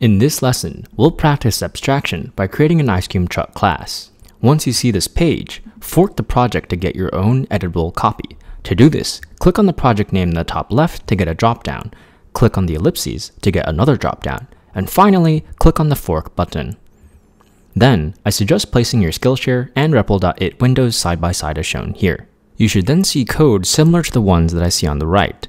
In this lesson, we'll practice abstraction by creating an ice cream truck class. Once you see this page, fork the project to get your own editable copy. To do this, click on the project name in the top left to get a dropdown, click on the ellipses to get another dropdown, and finally, click on the fork button. Then, I suggest placing your Skillshare and REPL.it windows side by side as shown here. You should then see code similar to the ones that I see on the right.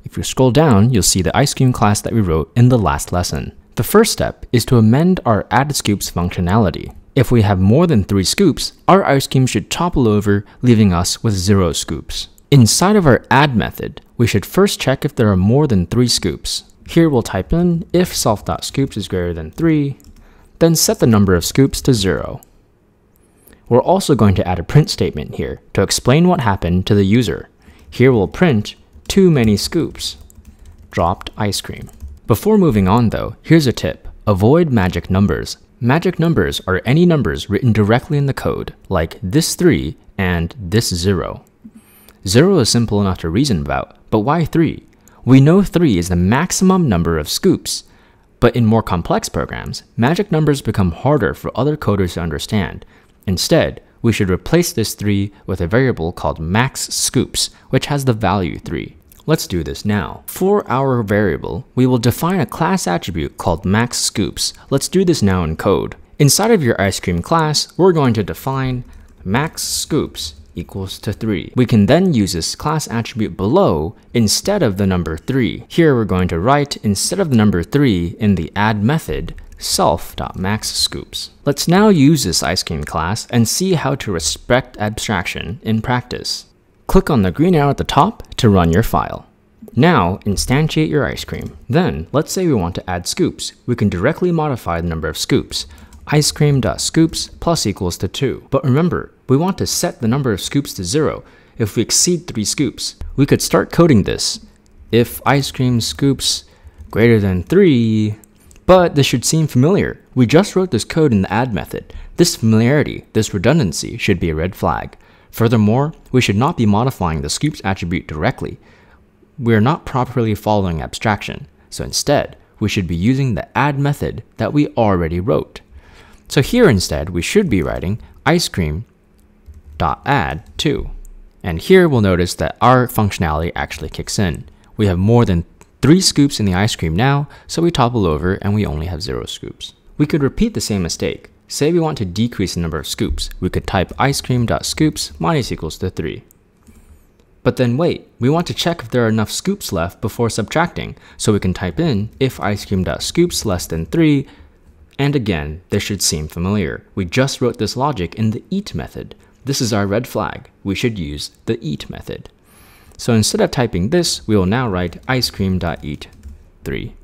If you scroll down, you'll see the ice cream class that we wrote in the last lesson. The first step is to amend our add scoops functionality. If we have more than 3 scoops, our ice cream should topple over, leaving us with 0 scoops. Inside of our add method, we should first check if there are more than 3 scoops. Here we'll type in if self.scoops is greater than 3, then set the number of scoops to 0. We're also going to add a print statement here to explain what happened to the user. Here we'll print too many scoops, dropped ice cream. Before moving on though, here's a tip. Avoid magic numbers. Magic numbers are any numbers written directly in the code, like this 3 and this 0. 0 is simple enough to reason about, but why 3? We know 3 is the maximum number of scoops, but in more complex programs, magic numbers become harder for other coders to understand. Instead, we should replace this 3 with a variable called max scoops, which has the value 3. Let's do this now. For our variable, we will define a class attribute called max scoops. Let's do this now in code. Inside of your ice cream class, we're going to define max scoops equals to 3. We can then use this class attribute below instead of the number 3. Here we're going to write, instead of the number 3 in the add method, self.maxScoops. Let's now use this ice cream class and see how to respect abstraction in practice. Click on the green arrow at the top to run your file. Now, instantiate your ice cream. Then, let's say we want to add scoops. We can directly modify the number of scoops. Ice cream.scoops plus equals to 2. But remember, we want to set the number of scoops to 0 if we exceed 3 scoops. We could start coding this. If ice cream scoops greater than 3, but this should seem familiar. We just wrote this code in the add method. This familiarity, this redundancy should be a red flag. Furthermore, we should not be modifying the scoops attribute directly. We are not properly following abstraction, so instead, we should be using the add method that we already wrote. So here instead, we should be writing ice cream.add2. And here we'll notice that our functionality actually kicks in. We have more than 3 scoops in the ice cream now, so we topple over and we only have 0 scoops. We could repeat the same mistake. Say we want to decrease the number of scoops. We could type ice cream.scoops minus equals to 3. But then wait, we want to check if there are enough scoops left before subtracting, so we can type in if ice cream.scoops less than 3, and again, this should seem familiar. We just wrote this logic in the eat method. This is our red flag. We should use the eat method. So instead of typing this, we will now write ice cream.eat 3.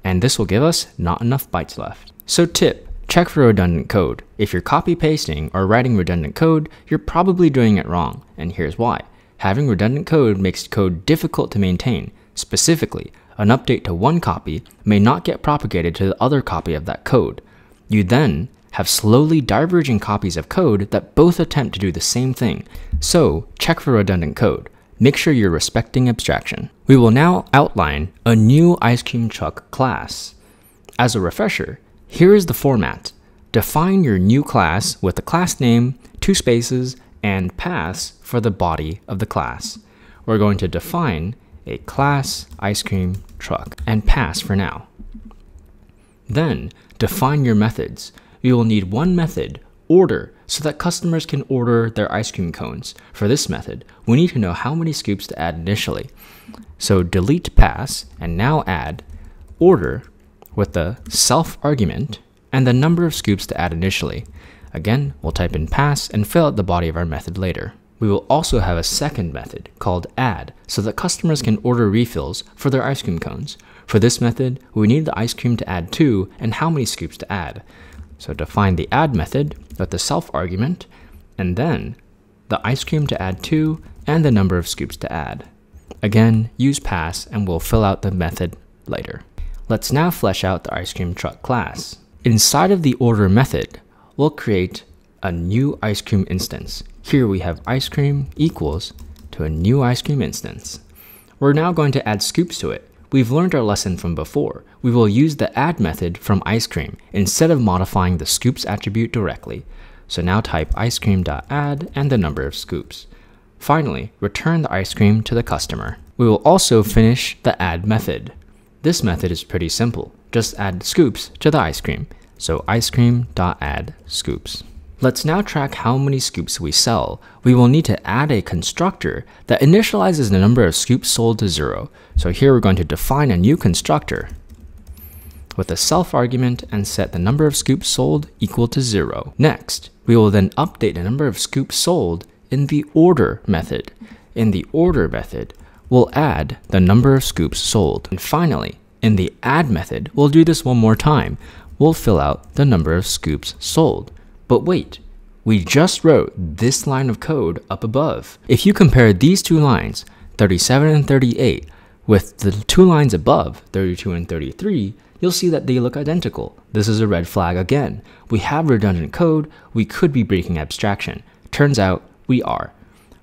And this will give us not enough bytes left. So tip, check for redundant code. If you're copy pasting or writing redundant code, you're probably doing it wrong. And here's why. Having redundant code makes code difficult to maintain. Specifically, an update to one copy may not get propagated to the other copy of that code. You then have slowly diverging copies of code that both attempt to do the same thing. So check for redundant code. Make sure you're respecting abstraction. We will now outline a new ice cream truck class. As a refresher, here is the format. Define your new class with the class name, 2 spaces, and pass for the body of the class. We're going to define a class ice cream truck and pass for now. Then define your methods. You will need one method, order, so that customers can order their ice cream cones. For this method, we need to know how many scoops to add initially. So delete pass and now add order with the self argument and the number of scoops to add initially. Again, we'll type in pass and fill out the body of our method later. We will also have a second method called add so that customers can order refills for their ice cream cones. For this method, we need the ice cream to add 2 and how many scoops to add. So define the add method with the self argument and then the ice cream to add 2 and the number of scoops to add. Again, use pass and we'll fill out the method later. Let's now flesh out the ice cream truck class. Inside of the order method, we'll create a new ice cream instance. Here we have ice cream equals to a new ice cream instance. We're now going to add scoops to it. we've learned our lesson from before. We will use the add method from ice cream instead of modifying the scoops attribute directly. So now type ice cream.add and the number of scoops. Finally, return the ice cream to the customer. We will also finish the add method. This method is pretty simple. Just add scoops to the ice cream. So ice cream.add scoops. Let's now track how many scoops we sell. We will need to add a constructor that initializes the number of scoops sold to 0. So here we're going to define a new constructor with a self argument and set the number of scoops sold equal to 0. Next, we will then update the number of scoops sold in the order method. In the order method, we'll add the number of scoops sold. And finally, in the add method, we'll do this one more time. We'll fill out the number of scoops sold. But wait, we just wrote this line of code up above. If you compare these two lines, 37 and 38, with the two lines above, 32 and 33, you'll see that they look identical. This is a red flag again. We have redundant code. We could be breaking abstraction. Turns out we are.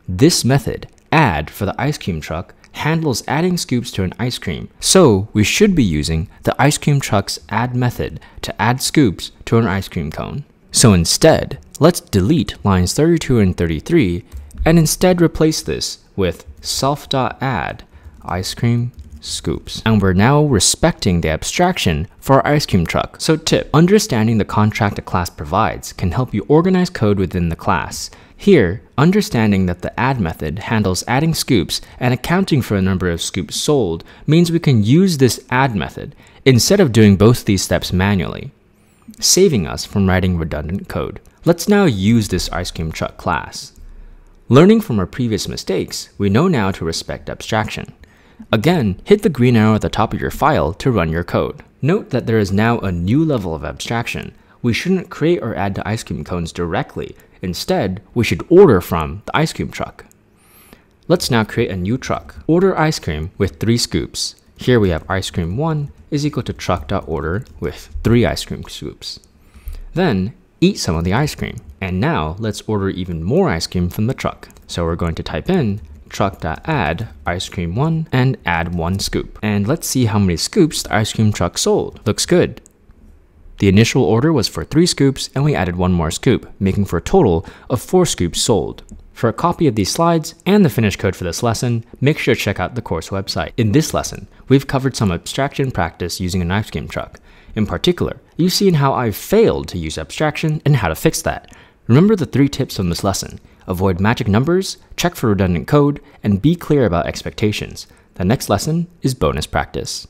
This method, add for the ice cream truck, handles adding scoops to an ice cream. So we should be using the ice cream truck's add method to add scoops to an ice cream cone. So instead, let's delete lines 32 and 33 and instead replace this with self.add ice cream scoops. And we're now respecting the abstraction for our ice cream truck. So tip, understanding the contract a class provides can help you organize code within the class. Here, understanding that the add method handles adding scoops and accounting for a number of scoops sold means we can use this add method instead of doing both these steps manually, saving us from writing redundant code. Let's now use this ice cream truck class. Learning from our previous mistakes, we know now to respect abstraction. Again, hit the green arrow at the top of your file to run your code. Note that there is now a new level of abstraction. We shouldn't create or add to ice cream cones directly. Instead, we should order from the ice cream truck. Let's now create a new truck. Order ice cream with 3 scoops. Here we have ice cream 1 is equal to truck.order with 3 ice cream scoops. Then, eat some of the ice cream. And now, let's order even more ice cream from the truck. So we're going to type in truck.add ice cream 1 and add 1 scoop. And let's see how many scoops the ice cream truck sold. Looks good. The initial order was for 3 scoops and we added 1 more scoop, making for a total of 4 scoops sold. For a copy of these slides and the finished code for this lesson, make sure to check out the course website. In this lesson, we've covered some abstraction practice using an ice cream truck. In particular, you've seen how I've failed to use abstraction and how to fix that. Remember the 3 tips from this lesson. Avoid magic numbers, check for redundant code, and be clear about expectations. The next lesson is bonus practice.